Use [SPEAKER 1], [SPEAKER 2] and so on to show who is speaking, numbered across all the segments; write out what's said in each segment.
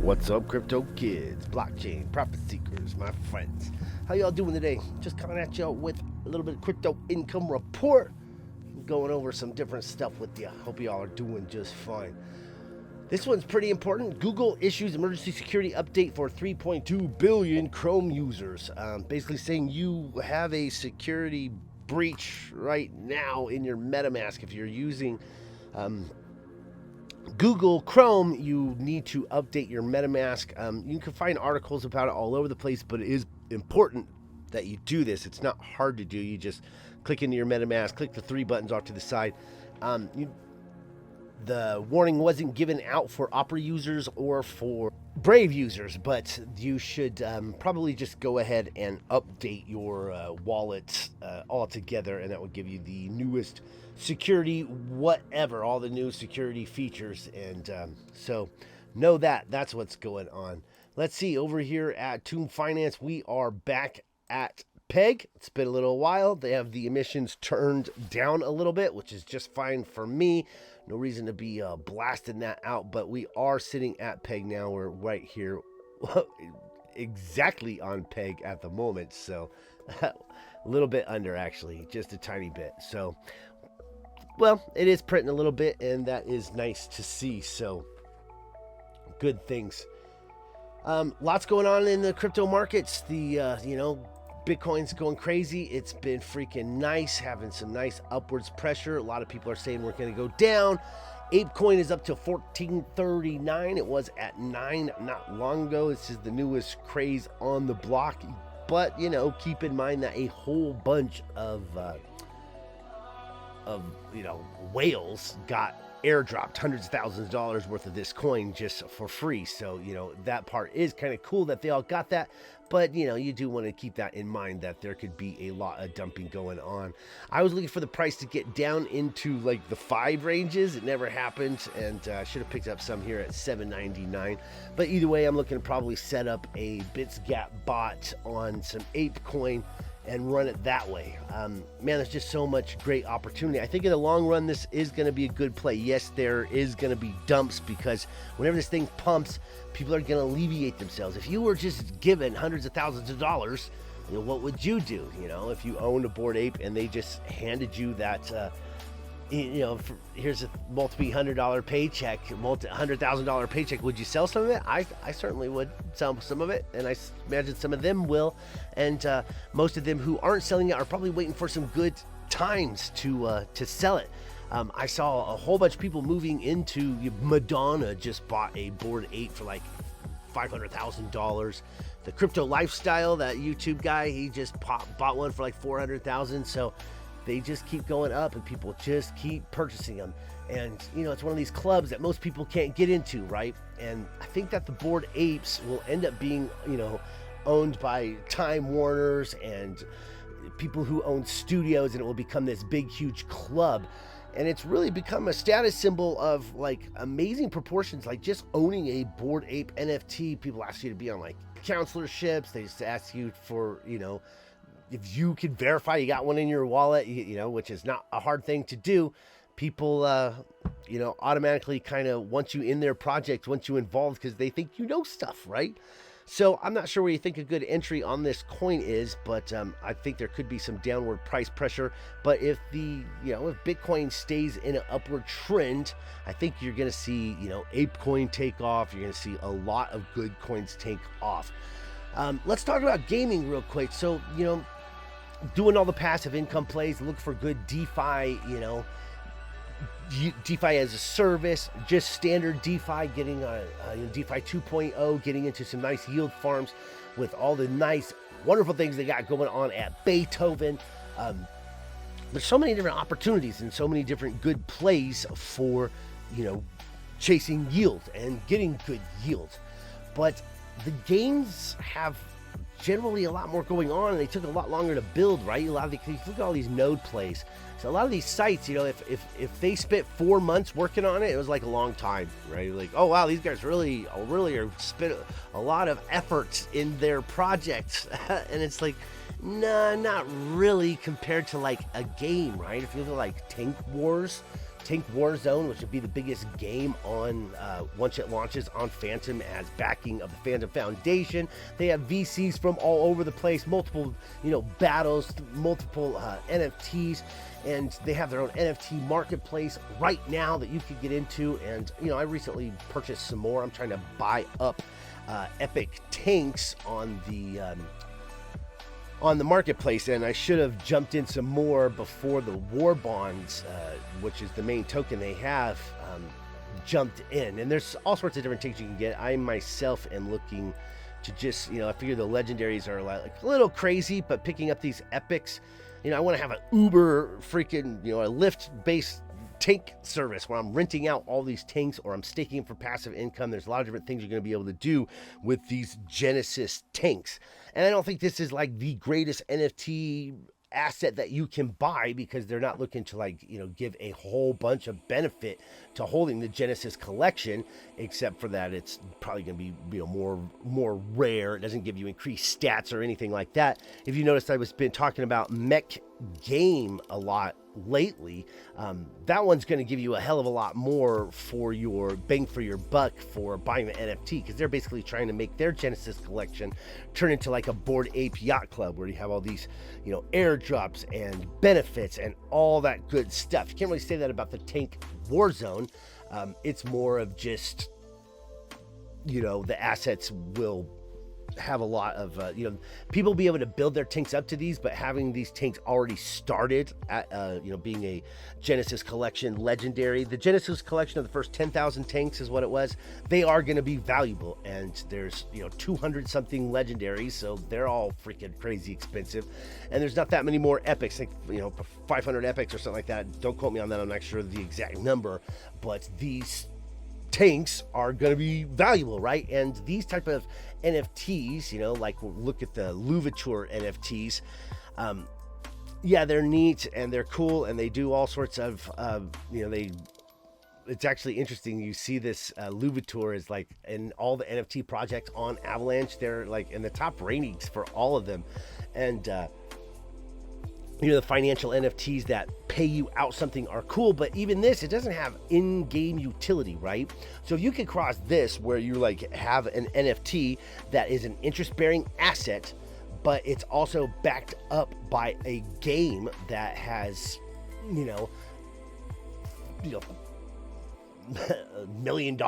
[SPEAKER 1] What's up, crypto kids, blockchain, profit seekers, my friends? How y'all doing today? Just coming at y'all with a little bit of crypto income report. Going over some different stuff with you. Hope y'all are doing just fine. This one's pretty important. Google issues emergency security update for 3.2 billion Chrome users. Basically saying you have a security breach right now in your MetaMask. If you're using Google Chrome, you need to update your MetaMask. You can find articles about it all over the place, but it is important that you do this. It's not hard to do. You just click into your MetaMask, click the three buttons off to the side. The warning wasn't given out for Opera users or for Brave users, but you should probably just go ahead and update your wallet altogether, and that will give you the newest security, whatever, all the new security features. And so know that that's what's going on. Let's see, over here at Tomb Finance, we are back at Peg. It's been a little while. They have the emissions turned down a little bit, which is just fine for me. No reason to be blasting that out, but we are sitting at Peg now. We're right here, exactly on Peg at the moment. So a little bit under, actually, just a tiny bit. So, well, it is printing a little bit, and that is nice to see. So good things. Lots going on in the crypto markets. The, Bitcoin's going crazy. It's been freaking nice, having some nice upwards pressure. A lot of people are saying we're going to go down. ApeCoin is up to 1439. It was at 9 not long ago. This is the newest craze on the block. But, keep in mind that a whole bunch of whales got airdropped hundreds of thousands of dollars worth of this coin just for free. So, that part is kind of cool that they all got that. But, you do want to keep that in mind that there could be a lot of dumping going on. I was looking for the price to get down into like the 5 ranges. It never happened, and I should have picked up some here at $7.99. But either way, I'm looking to probably set up a BitsGap bot on some ApeCoin and run it that way. Man, there's just so much great opportunity. I think in the long run, this is going to be a good play. Yes, there is going to be dumps because whenever this thing pumps, people are going to alleviate themselves. If you were just given hundreds of thousands of dollars, what would you do? If you owned a Bored Ape and they just handed you that, here's a multi-$100 paycheck, $100,000 paycheck. Would you sell some of it? I certainly would sell some of it, and I imagine some of them will. And most of them who aren't selling it are probably waiting for some good times to sell it. I saw a whole bunch of people moving into Madonna just bought a Bored Ape for like $500,000. The Crypto Lifestyle, that YouTube guy, he just bought one for like $400,000. So they just keep going up, and people just keep purchasing them. And, it's one of these clubs that most people can't get into, right? And I think that the Bored Apes will end up being, owned by Time Warners and people who own studios, and it will become this big, huge club. And it's really become a status symbol of like amazing proportions, like just owning a Bored Ape NFT. People ask you to be on like counselorships. They just ask you for, if you can verify you got one in your wallet, which is not a hard thing to do. People, automatically kind of want you in their project, want you involved because they think you know stuff, right? So I'm not sure where you think a good entry on this coin is, but I think there could be some downward price pressure. But if if Bitcoin stays in an upward trend, I think you're going to see, ApeCoin take off. You're going to see a lot of good coins take off. Let's talk about gaming real quick. So, doing all the passive income plays, look for good DeFi, DeFi as a service, just standard DeFi, getting DeFi 2.0, getting into some nice yield farms with all the nice, wonderful things they got going on at Beethoven. There's so many different opportunities and so many different good plays for, chasing yield and getting good yield. But the games have generally a lot more going on, and they took a lot longer to build, right? look at all these node plays. So a lot of these sites, if they spent 4 months working on it, it was like a long time, right? Like, oh wow, these guys really are spent a lot of effort in their projects. And it's like, nah, not really compared to like a game, right? If you look at like Tank Wars, Tank Warzone, which would be the biggest game on once it launches on Phantom, as backing of the Phantom Foundation. They have VCs from all over the place, multiple battles, multiple NFTs, and they have their own NFT marketplace right now that you could get into. And I recently purchased some more. I'm trying to buy up epic tanks on the marketplace, and I should have jumped in some more before the war bonds, which is the main token they have, jumped in. And there's all sorts of different tanks you can get. I myself am looking to just, I figure the legendaries are like a little crazy, but picking up these epics, I want to have an Uber freaking, a Lyft based tank service where I'm renting out all these tanks, or I'm staking for passive income. There's a lot of different things you're going to be able to do with these Genesis tanks. And I don't think this is like the greatest NFT asset that you can buy, because they're not looking to give a whole bunch of benefit to holding the Genesis collection, except for that it's probably going to be more rare. It doesn't give you increased stats or anything like that. If you noticed, I was been talking about MECH.GAME a lot lately. That one's going to give you a hell of a lot more for your bang for your buck for buying the NFT, because they're basically trying to make their Genesis collection turn into like a Bored Ape Yacht Club, where you have all these airdrops and benefits and all that good stuff. You can't really say that about the Tank Warzone. It's more of just the assets will have a lot of people be able to build their tanks up to these, but having these tanks already started at being a Genesis collection legendary, the Genesis collection of the first 10,000 tanks is what it was. They are going to be valuable, and there's 200 something legendaries, so they're all freaking crazy expensive, and there's not that many more epics, like 500 epics or something like that. Don't quote me on that, I'm not sure the exact number, but these tanks are going to be valuable, right? And these type of NFTs, like look at the Louverture NFTs. Yeah, they're neat and they're cool, and they do all sorts of, it's actually interesting. You see this Louverture is like in all the NFT projects on Avalanche. They're like in the top ratings for all of them. And, the financial NFTs that pay you out something are cool, but even this, it doesn't have in-game utility, right? So if you can cross this where you have an NFT that is an interest-bearing asset, but it's also backed up by a game that has, $1 million,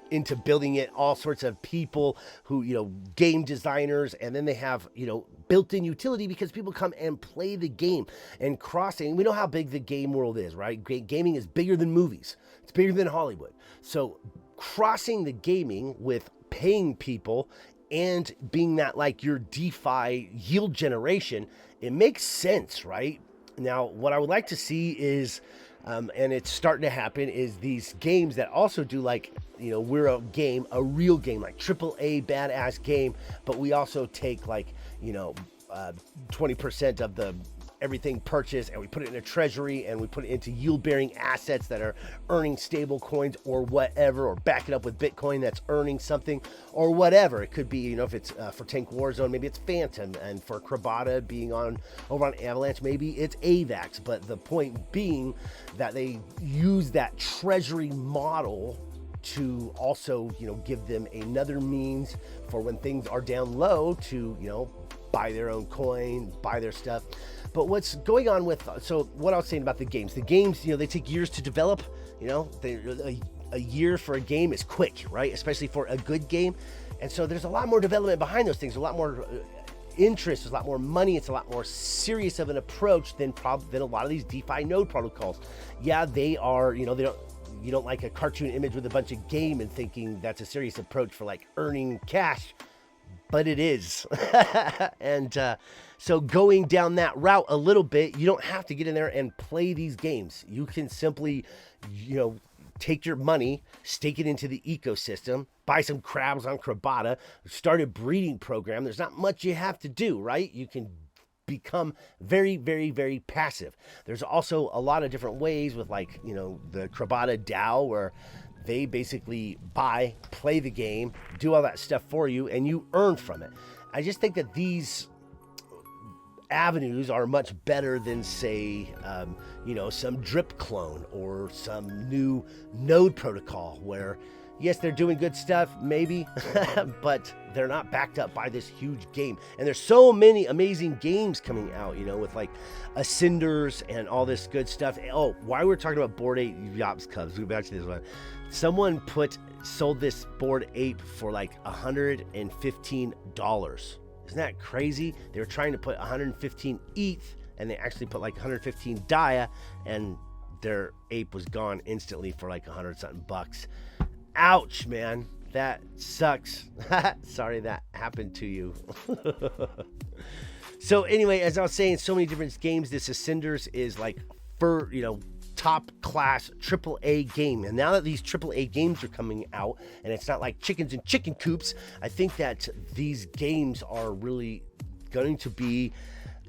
[SPEAKER 1] into building it, all sorts of people who, game designers, and then they have, built-in utility because people come and play the game. And crossing, we know how big the game world is, right? Gaming is bigger than movies. It's bigger than Hollywood. So crossing the gaming with paying people and being that your DeFi yield generation, it makes sense, right? Now, what I would like to see is, and it's starting to happen, is these games that also do we're a game, a real game, like AAA badass game, but we also take 20% of the everything purchased, and we put it in a treasury, and we put it into yield-bearing assets that are earning stable coins or whatever, or back it up with Bitcoin that's earning something or whatever. It could be, if it's for Tank Warzone, maybe it's Phantom, and for Krabata being over on Avalanche, maybe it's AVAX. But the point being that they use that treasury model to also, give them another means for when things are down low to, buy their own coin, buy their stuff. But what's going on with, so what I was saying about the games, they take years to develop, a year for a game is quick, right? Especially for a good game. And so there's a lot more development behind those things, a lot more interest, there's a lot more money, it's a lot more serious of an approach than a lot of these DeFi node protocols. Yeah, they are, you don't like a cartoon image with a bunch of game and thinking that's a serious approach for earning cash, but it is. And so going down that route a little bit, you don't have to get in there and play these games. You can simply, take your money, stake it into the ecosystem, buy some crabs on Krabata, start a breeding program. There's not much you have to do, right? You can become very, very, very passive. There's also a lot of different ways with the Krabata DAO, where they basically buy, play the game, do all that stuff for you, and you earn from it. I just think that these avenues are much better than, say, some drip clone or some new node protocol where, yes, they're doing good stuff, maybe, but they're not backed up by this huge game. And there's so many amazing games coming out, with like Ascenders and all this good stuff. Oh, while we're talking about Bored Ape Yops Cubs, we back to this one. Someone sold this Bored Ape for like $115. Isn't that crazy? They were trying to put 115 ETH, and they actually put like 115 DIA, and their ape was gone instantly for like 100 something bucks. Ouch, man. That sucks. Sorry that happened to you. So anyway, as I was saying, so many different games. This Ascenders is like top class AAA game. And now that these AAA games are coming out, and it's not like chickens in chicken coops, I think that these games are really going to be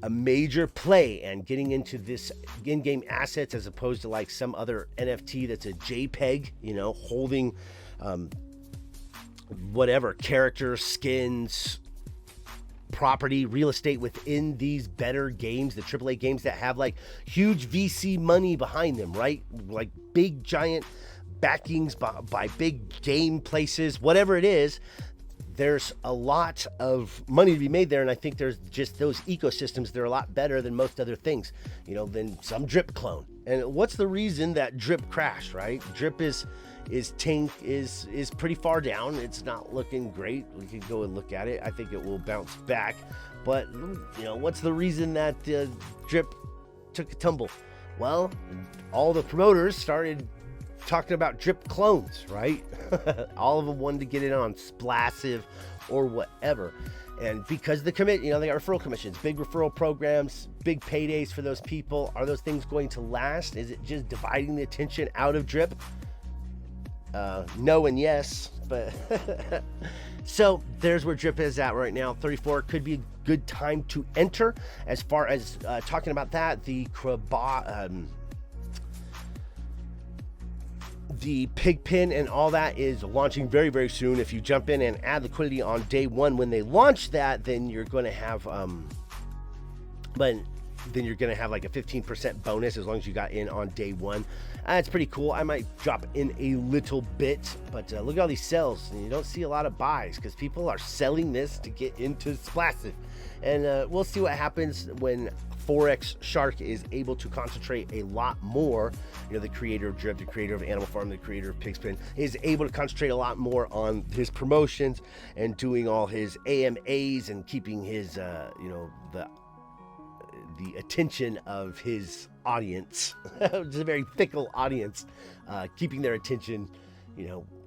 [SPEAKER 1] a major play and getting into this in-game assets as opposed to like some other NFT that's a JPEG, holding whatever characters, skins, property, real estate within these better games, the AAA games that have like huge VC money behind them, right? Like big giant backings by big game places, whatever it is. There's a lot of money to be made there, and I think there's just those ecosystems. They're a lot better than most other things, than some drip clone. And what's the reason that drip crashed, right? Drip is pretty far down. It's not looking great. We could go and look at it. I think it will bounce back. But what's the reason that drip took a tumble? Well, all the promoters started talking about drip clones, right? All of them wanted to get it on Splassive or whatever. And because the they got referral commissions, big referral programs, big paydays for those people. Are those things going to last? Is it just dividing the attention out of drip? No and yes, but so there's where drip is at right now. 34 could be a good time to enter. As far as talking about that, the Pigpen and all that is launching very, very soon. If you jump in and add liquidity on day one when they launch that, then you're going to have like a 15% bonus as long as you got in on day one. It's pretty cool. I might drop in a little bit, but look at all these sells, and you don't see a lot of buys because people are selling this to get into Splassive. And we'll see what happens when Forex Shark is able to concentrate a lot more. The creator of Drip, the creator of Animal Farm, the creator of Pigspin is able to concentrate a lot more on his promotions and doing all his AMAs and keeping his the attention of his audience. It's a very fickle audience, keeping their attention,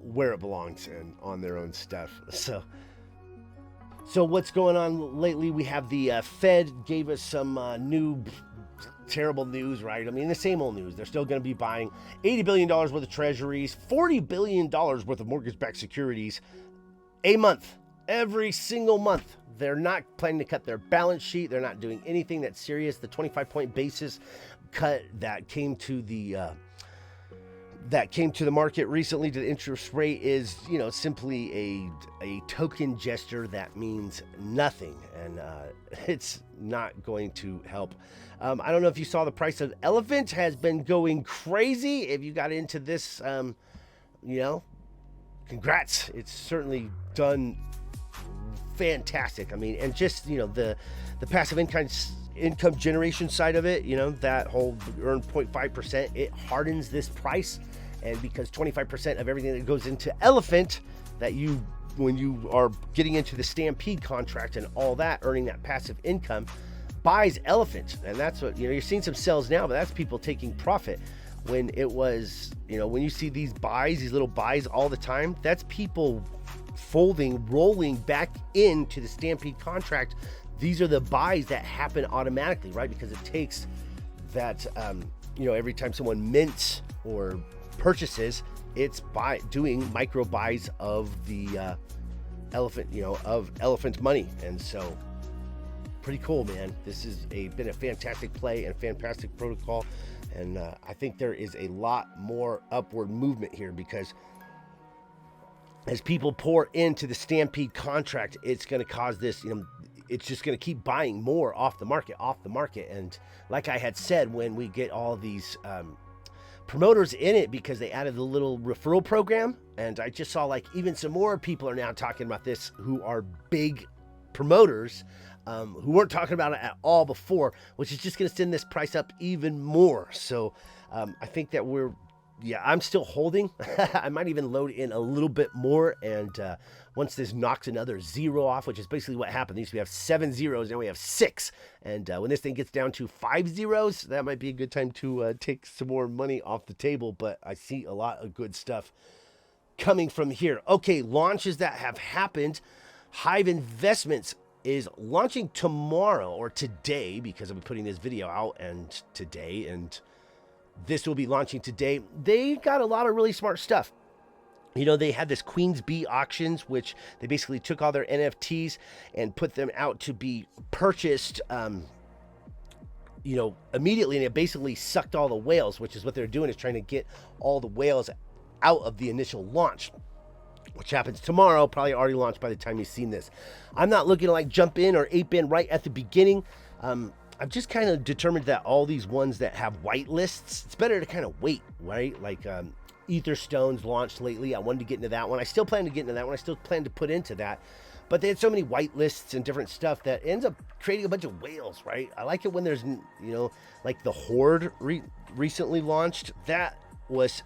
[SPEAKER 1] where it belongs and on their own stuff. So what's going on lately? We have the Fed gave us some new terrible news, right? I mean, the same old news. They're still going to be buying $80 billion worth of treasuries, $40 billion worth of mortgage-backed securities a month, every single month. They're not planning to cut their balance sheet. They're not doing anything that's serious. The 25-point basis cut that came to the market recently to the interest rate is, simply a token gesture that means nothing, and it's not going to help. I don't know if you saw the price of Elephant has been going crazy. If you got into this, congrats. It's certainly done fantastic. I mean, and just the passive income generation side of it, that whole earn 0.5%, it hardens this price. And because 25% of everything that goes into Elephant, that when you are getting into the Stampede contract and all that, earning that passive income, buys Elephant. And that's what you're seeing some sells now, but that's people taking profit. When it was, when you see these buys, these little buys all the time, that's people rolling back into the Stampede contract. These are the buys that happen automatically, right? Because it takes that, every time someone mints or purchases, it's doing micro buys of the Elephant, of Elephant money. And so pretty cool, man. This has been a fantastic play and a fantastic protocol. And I think there is a lot more upward movement here because as people pour into the Stampede contract, it's going to cause this, it's just going to keep buying more off the market. And like I had said, when we get all these promoters in it, because they added the little referral program, and I just saw like even some more people are now talking about this who are big promoters who weren't talking about it at all before, which is just going to send this price up even more. So I think that I'm still holding. I might even load in a little bit more, and once this knocks another 0 off, which is basically what happened. We have 7 zeros, now we have 6. And when this thing gets down to 5 zeros, that might be a good time to take some more money off the table. But I see a lot of good stuff coming from here. Okay, launches that have happened. Hive Investments is launching tomorrow, or today, because I'm putting this video out and today, and this will be launching today. They got a lot of really smart stuff. You know, they had this Queen's Bee auctions, which they basically took all their NFTs and put them out to be purchased, you know, immediately. And it basically sucked all the whales, which is what they're doing, is trying to get all the whales out of the initial launch, which happens tomorrow, probably already launched by the time you've seen this. I'm not looking to like jump in or ape in right at the beginning. I've just kind of determined that all these ones that have white lists, it's better to kind of wait, right? Like Etherstone's launched lately. I wanted to get into that one. I still plan to get into that one. I still plan to put into that. But they had so many white lists and different stuff that ends up creating a bunch of whales, right? I like it when there's, you know, like the Horde recently launched. That was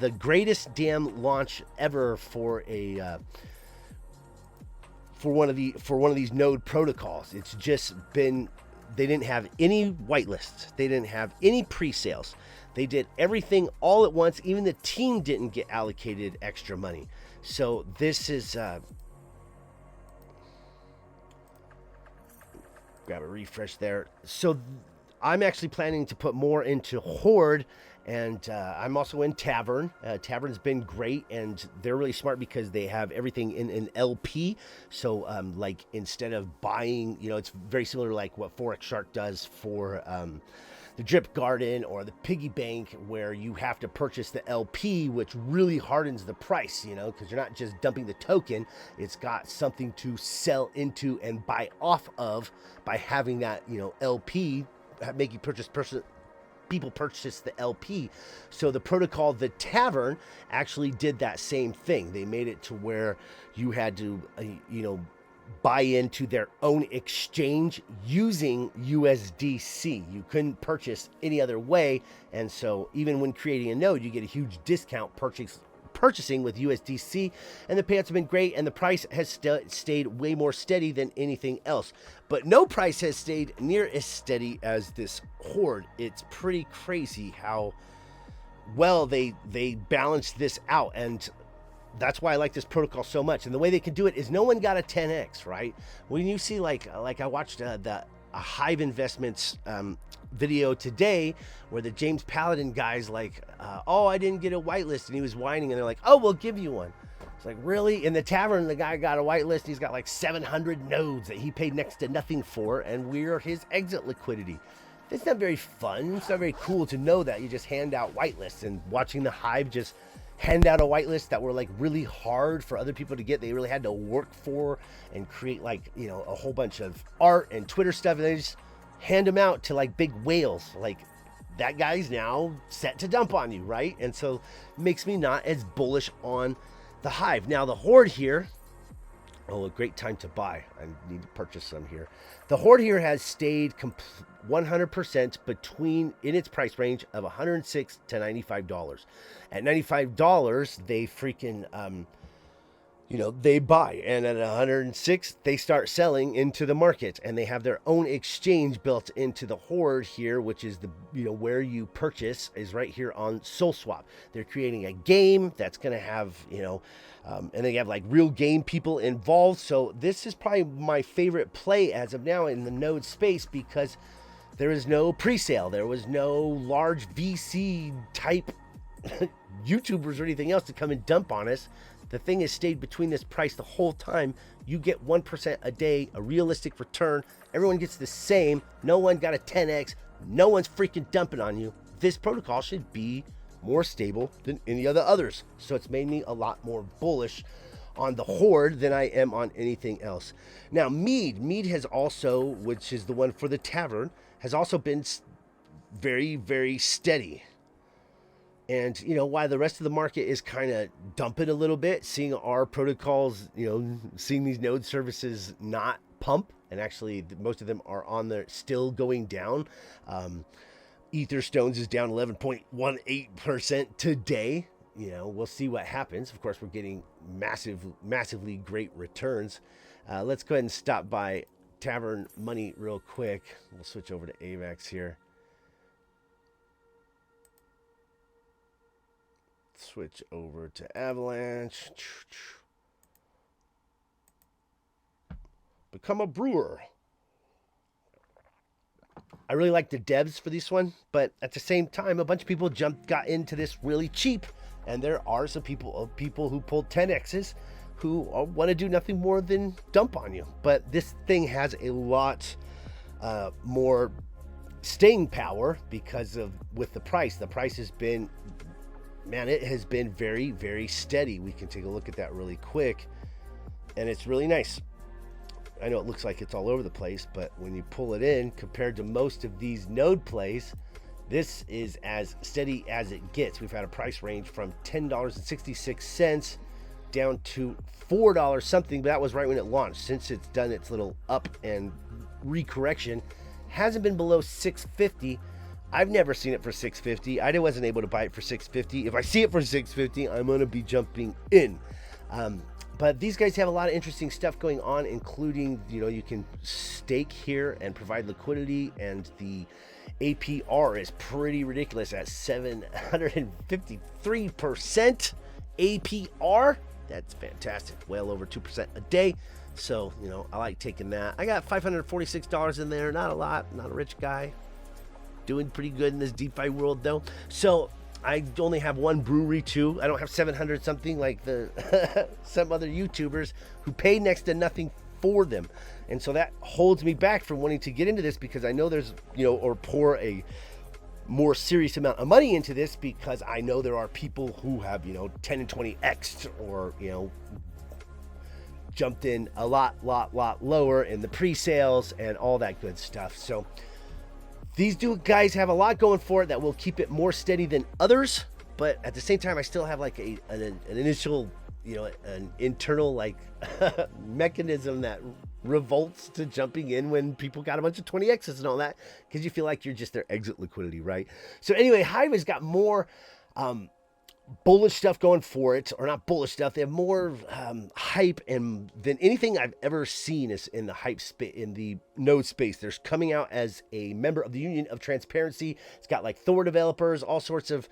[SPEAKER 1] the greatest damn launch ever for a for one of these node protocols. It's just been, they didn't have any whitelists. They didn't have any pre-sales. They did everything all at once. Even the team didn't get allocated extra money. So this is grab a refresh there. So I'm actually planning to put more into Horde, and I'm also in Tavern. Tavern's been great, and they're really smart because they have everything in an LP. So like instead of buying, you know, it's very similar to like what Forex Shark does for the Drip Garden or the Piggy Bank, where you have to purchase the LP, which really hardens the price, you know, because you're not just dumping the token. It's got something to sell into and buy off of by having that, you know, LP, making people purchase the LP. So the protocol, the Tavern, actually did that same thing. They made it to where you had to, you know, buy into their own exchange using USDC. You couldn't purchase any other way. And so even when creating a node, you get a huge discount purchasing with USDC, and the payouts have been great, and the price has stayed way more steady than anything else. But no price has stayed near as steady as this Horde. It's pretty crazy how well they balanced this out, and that's why I like this protocol so much. And the way they can do it is no one got a 10x, right? When you see like I watched a Hive Investments video today where the James Paladin guy's like, oh, I didn't get a whitelist, and he was whining, and they're like, oh, we'll give you one. It's like, really? In the Tavern, the guy got a whitelist. He's got like 700 nodes that he paid next to nothing for, and we're his exit liquidity. It's not very fun. It's not very cool to know that you just hand out whitelists, and watching the Hive just hand out a whitelist that were like really hard for other people to get. They really had to work for and create like, you know, a whole bunch of art and Twitter stuff, and they just hand them out to like big whales. Like, that guy's now set to dump on you, right? And so it makes me not as bullish on the Hive. Now the Horde here, oh, a great time to buy. I need to purchase some here. The Horde here has stayed 100% in its price range of $106 to $95. At $95, they freaking, you know, they buy, and at 106, they start selling into the market, and they have their own exchange built into the Horde here, which is the, you know, where you purchase is right here on SolSwap. They're creating a game that's going to have, you know, and they have like real game people involved. So this is probably my favorite play as of now in the node space, because there is no pre-sale. There was no large VC type YouTubers or anything else to come and dump on us. The thing has stayed between this price the whole time. You get 1% a day, a realistic return. Everyone gets the same. No one got a 10x. No one's freaking dumping on you. This protocol should be more stable than any of the others. So it's made me a lot more bullish on the Horde than I am on anything else. Now, Mead has also, which is the one for the tavern, has also been very, very steady. And, while the rest of the market is kind of dumping a little bit, seeing our protocols, seeing these node services not pump, and actually most of them are on there still going down. Etherstones is down 11.18% today. We'll see what happens. Of course, we're getting massively great returns. Let's go ahead and stop by Tavern Money real quick. We'll switch over to AVAX here. Switch over to Avalanche. Become a brewer. I really like the devs for this one, but at the same time, a bunch of people got into this really cheap, and there are some people who pulled 10x's who want to do nothing more than dump on you. But this thing has a lot more staying power because of with the price. The price has been, man, it has been very, very steady. We can take a look at that really quick, and it's really nice. I know it looks like it's all over the place, but when you pull it in, compared to most of these node plays, this is as steady as it gets. We've had a price range from $10.66 down to $4 something, but that was right when it launched. Since it's done its little up and recorrection, hasn't been below $6.50. I've never seen it for $6.50. I wasn't able to buy it for $6.50. If I see it for $6.50, I'm going to be jumping in. But these guys have a lot of interesting stuff going on, including, you can stake here and provide liquidity, and the APR is pretty ridiculous at 753% APR. That's fantastic. Well over 2% a day. So, I like taking that. I got $546 in there. Not a lot. Not a rich guy. Doing pretty good in this DeFi world, though. So I only have one brewery too. I don't have 700 something like some other YouTubers who pay next to nothing for them. And so that holds me back from wanting to get into this, because I know there's, or pour a more serious amount of money into this, because I know there are people who have, 10 and 20x or, jumped in a lot lower in the pre-sales and all that good stuff. So these guys have a lot going for it that will keep it more steady than others, but at the same time, I still have like an initial, an internal mechanism that revolts to jumping in when people got a bunch of 20x's and all that, because you feel like you're just their exit liquidity, right? So anyway, Hive has got more bullish stuff going for it, or not bullish stuff. They have more hype than anything I've ever seen is in the hype space, in the node space. There's coming out as a member of the Union of Transparency. It's got like Thor developers, all sorts of,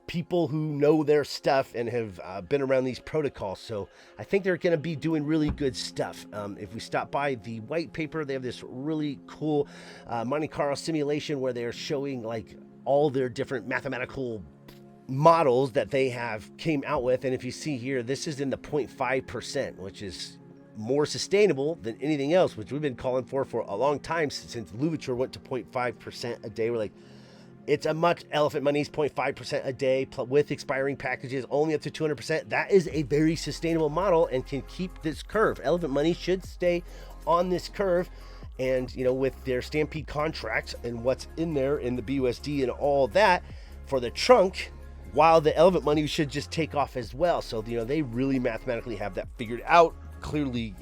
[SPEAKER 1] people who know their stuff and have been around these protocols. So I think they're going to be doing really good stuff. If we stop by the white paper, they have this really cool Monte Carlo simulation where they're showing like all their different mathematical models that they have came out with. And if you see here, this is in the 0.5%, which is more sustainable than anything else, which we've been calling for a long time, since Louverture went to 0.5% a day. We're like, it's a much, Elephant Money's 0.5% a day with expiring packages only up to 200%. That is a very sustainable model and can keep this curve. Elephant Money should stay on this curve. And, with their Stampede contracts and what's in there in the BUSD and all that for the trunk, while the Elephant Money should just take off as well. So, they really mathematically have that figured out. Clearly,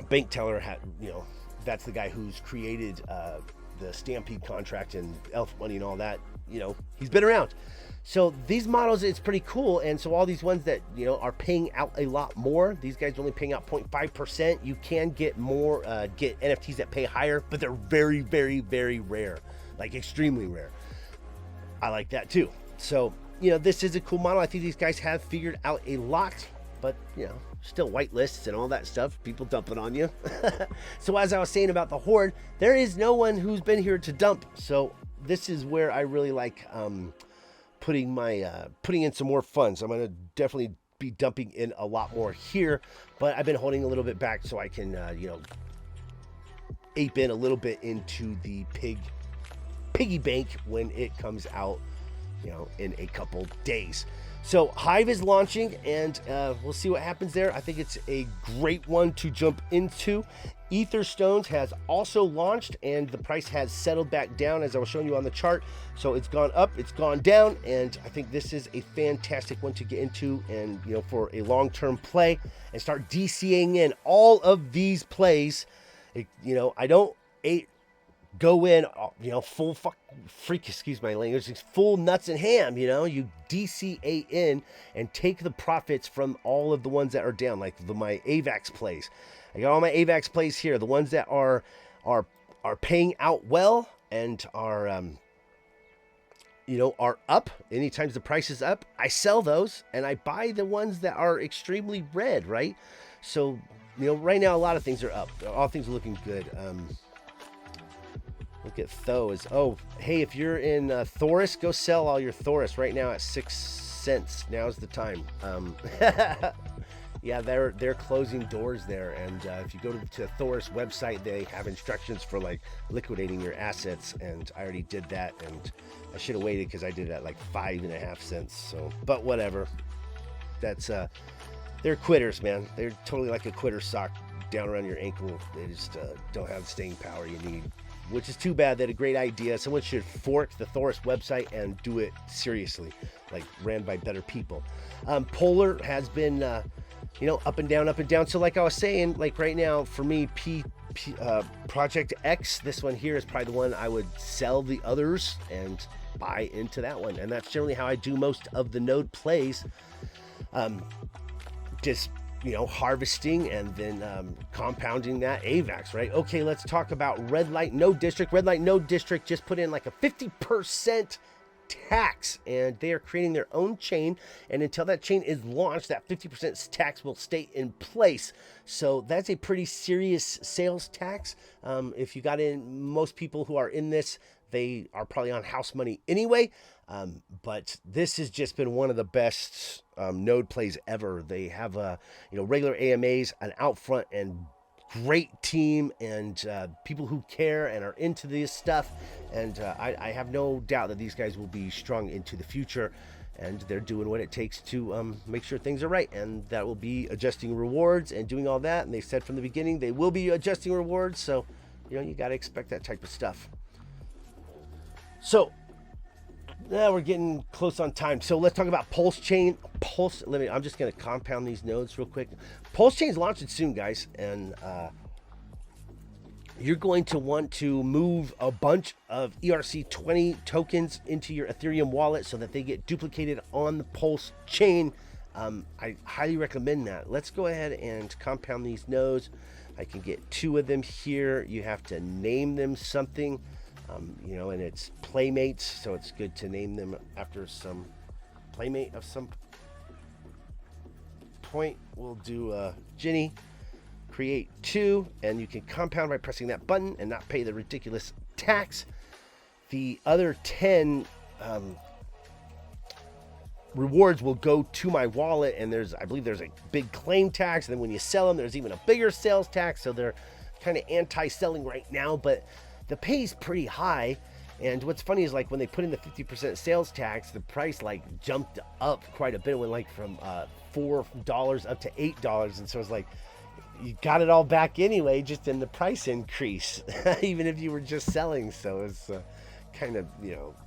[SPEAKER 1] Bank Teller had, that's the guy who's created the Stampede contract and Elephant Money and all that. He's been around. So these models, it's pretty cool. And so all these ones that, are paying out a lot more, these guys are only paying out 0.5%. You can get more, get NFTs that pay higher, but they're very, very, very rare, like extremely rare. I like that too. So, this is a cool model. I think these guys have figured out a lot, but, still white lists and all that stuff, people dumping on you. So as I was saying about the Horde, there is no one who's been here to dump. So this is where I really like, putting in some more funds. I'm going to definitely be dumping in a lot more here, but I've been holding a little bit back so I can, ape in a little bit into the piggy bank when it comes out, in a couple days. So Hive is launching, and we'll see what happens there. I think it's a great one to jump into. Etherstones has also launched, and the price has settled back down, as I was showing you on the chart. So it's gone up, it's gone down, and I think this is a fantastic one to get into, and for a long-term play, and start DCing in all of these plays. I don't go in, full excuse my language, full nuts and ham. You DCA in and take the profits from all of the ones that are down, like my AVAX plays. I got all my AVAX plays here, the ones that are paying out well and are up. Anytime the price is up, I sell those and I buy the ones that are extremely red, right? So right now a lot of things are up. All things are looking good. Look at Thos. Oh, hey, if you're in Thoris, go sell all your Thoris right now at 6 cents. Now's the time. Yeah, they're closing doors there, and if you go to Thoris website, they have instructions for like liquidating your assets, and I already did that, and I should have waited because I did it at like 5.5 cents. So, but whatever. That's they're quitters, man. They're totally like a quitter sock down around your ankle. They just don't have the staying power you need, which is too bad. They had a great idea. Someone should fork the Thoris website and do it seriously, like ran by better people. Polar has been, up and down, up and down. So like I was saying, like right now for me, Project X, this one here is probably the one I would sell the others and buy into that one. And that's generally how I do most of the node plays. Just harvesting and then compounding that AVAX, right? Okay, let's talk about Red Light Node District. Red Light Node District just put in like a 50% tax, and they are creating their own chain, and until that chain is launched, that 50% tax will stay in place. So that's a pretty serious sales tax. If you got in, most people who are in this, they are probably on house money anyway. But this has just been one of the best node plays ever. They have regular AMAs, an out front, and great team, and people who care and are into this stuff. And I have no doubt that these guys will be strong into the future, and they're doing what it takes to make sure things are right. And that will be adjusting rewards and doing all that. And they said from the beginning they will be adjusting rewards. So, you got to expect that type of stuff. So now we're getting close on time. So let's talk about Pulse Chain. I'm just going to compound these nodes real quick. Pulse Chain's launching soon, guys. And you're going to want to move a bunch of ERC20 tokens into your Ethereum wallet so that they get duplicated on the Pulse Chain. I highly recommend that. Let's go ahead and compound these nodes. I can get 2 of them here. You have to name them something. And it's playmates, so it's good to name them after some playmate of some point. We'll do Ginny, create 2, and you can compound by pressing that button and not pay the ridiculous tax. The other 10 rewards will go to my wallet, and I believe there's a big claim tax, and then when you sell them, there's even a bigger sales tax, so they're kind of anti-selling right now, but the pay is pretty high. And what's funny is like when they put in the 50% sales tax, the price like jumped up quite a bit. It went like from $4 up to $8. And so it's like, you got it all back anyway, just in the price increase, even if you were just selling. So it's kind of,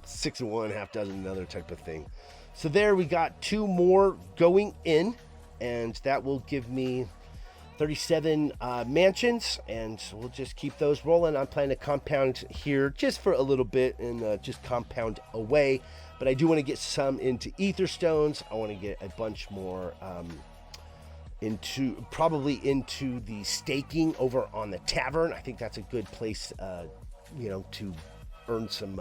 [SPEAKER 1] 6 of one, half dozen another type of thing. So there we got 2 more going in, and that will give me 37 mansions, and we'll just keep those rolling. I'm planning to compound here just for a little bit and just compound away, but I do want to get some into Etherstones. I want to get a bunch more into the staking over on the Tavern. I think that's a good place to earn some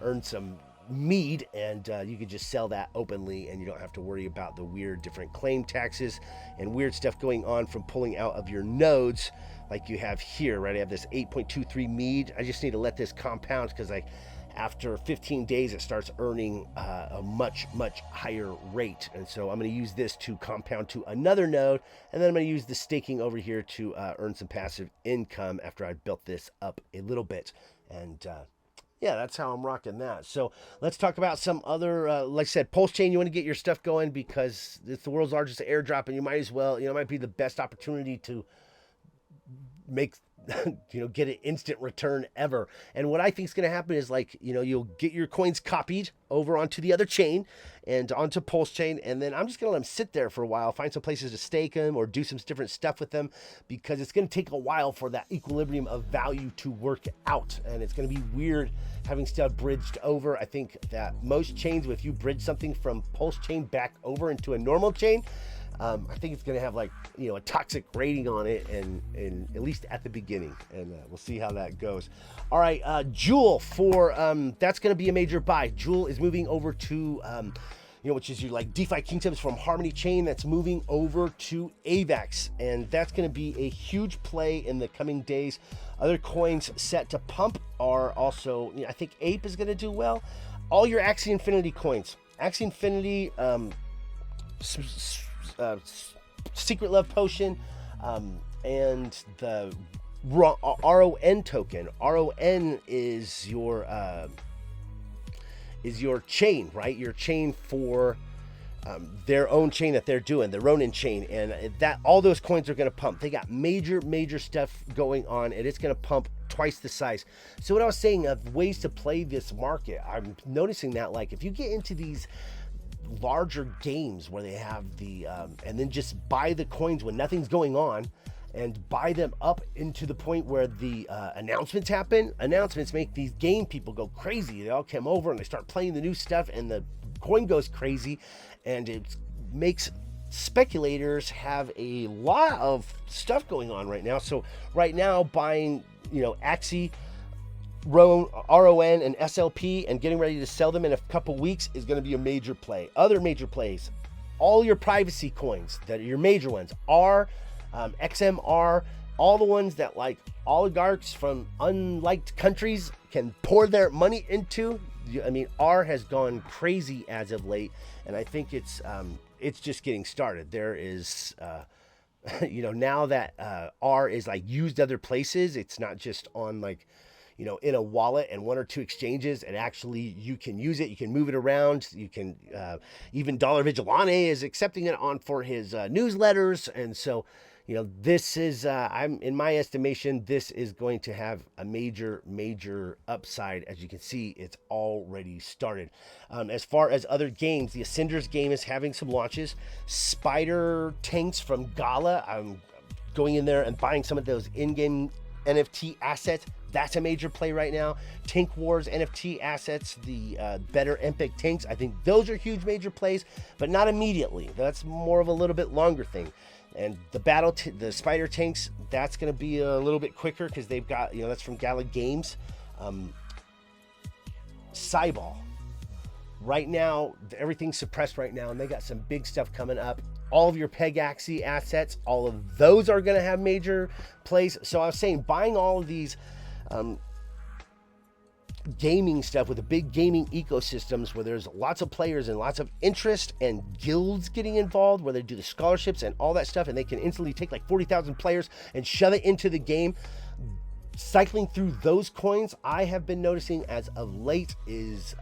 [SPEAKER 1] earn some mead, and you can just sell that openly, and you don't have to worry about the weird different claim taxes and weird stuff going on from pulling out of your nodes like you have here, right? I have this 8.23 mead. I just need to let this compound, because after 15 days it starts earning a much higher rate, and so I'm going to use this to compound to another node, and then I'm going to use the staking over here to earn some passive income after I built this up a little bit. And Yeah, that's how I'm rocking that. So let's talk about some other, like I said, Pulse Chain. You want to get your stuff going because it's the world's largest airdrop, and you might as well, it might be the best opportunity to make get an instant return ever. And what I think is going to happen is, like, you'll get your coins copied over onto the other chain and onto Pulse Chain, and then I'm just going to let them sit there for a while, find some places to stake them or do some different stuff with them, because it's going to take a while for that equilibrium of value to work out, and it's going to be weird having stuff bridged over. I think that most chains, if you bridge something from Pulse Chain back over into a normal chain, I think it's going to have, like, a toxic rating on it, and at least at the beginning, and we'll see how that goes. All right, Jewel that's going to be a major buy. Jewel is moving over to, which is your, like, DeFi kingdoms from Harmony Chain. That's moving over to AVAX, and that's going to be a huge play in the coming days. Other coins set to pump are also, I think Ape is going to do well. All your Axie Infinity coins, Axie Infinity, Secret Love Potion, and the RON token. RON is your chain, right? Your chain for their own chain that they're doing, the Ronin chain, and that all those coins are going to pump. They got major stuff going on, and it's going to pump twice the size. So what I was saying of ways to play this market, I'm noticing that, like, if you get into these larger games where they have the and then just buy the coins when nothing's going on, and buy them up into the point where the announcements happen. Announcements make these game people go crazy. They all come over and they start playing the new stuff, and the coin goes crazy, and it makes speculators have a lot of stuff going on right now. So right now, buying Axie, RON and SLP, and getting ready to sell them in a couple weeks is going to be a major play. Other major plays, all your privacy coins that are your major ones, R, XMR, all the ones that, like, oligarchs from unliked countries can pour their money into. I mean, R has gone crazy as of late, and I think it's just getting started. There is now that R is, like, used other places, it's not just on, like, in a wallet and one or two exchanges, and actually you can use it, you can move it around, you can, even Dollar Vigilante is accepting it on for his newsletters. And so, this is, in my estimation, this is going to have a major upside. As you can see, it's already started. As far as other games, the Ascenders game is having some launches. Spider Tanks from Gala, I'm going in there and buying some of those in-game NFT assets. That's a major play right now. Tank Wars NFT assets, the better Epic tanks, I think those are huge major plays, but not immediately. That's more of a little bit longer thing. And the the Spider Tanks, that's going to be a little bit quicker because they've got, that's from Gala Games. Cyball. Right now, everything's suppressed right now, and they got some big stuff coming up. All of your Peg Axie assets, all of those are going to have major plays. So I was saying, buying all of these gaming stuff with the big gaming ecosystems where there's lots of players and lots of interest and guilds getting involved, where they do the scholarships and all that stuff, and they can instantly take like 40,000 players and shove it into the game. Cycling through those coins, I have been noticing as of late, is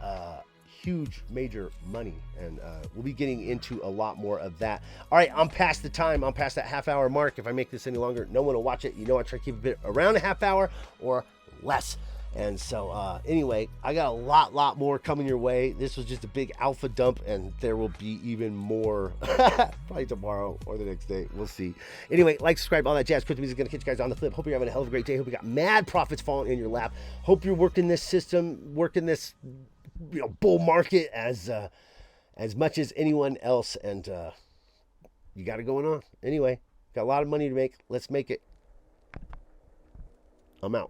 [SPEAKER 1] huge major money, and we'll be getting into a lot more of that. All right, I'm past the time. I'm past that half-hour mark. If I make this any longer, no one will watch it. I try to keep it around a half hour or less. And so anyway, I got a lot more coming your way. This was just a big alpha dump, and there will be even more probably tomorrow or the next day. We'll see. Anyway, like, subscribe, all that jazz. Crypto music is going to catch you guys on the flip. Hope you're having a hell of a great day. Hope you got mad profits falling in your lap. Hope you're working this system, working this bull market as much as anyone else, and you got it going on. Anyway, got a lot of money to make. Let's make it. I'm out.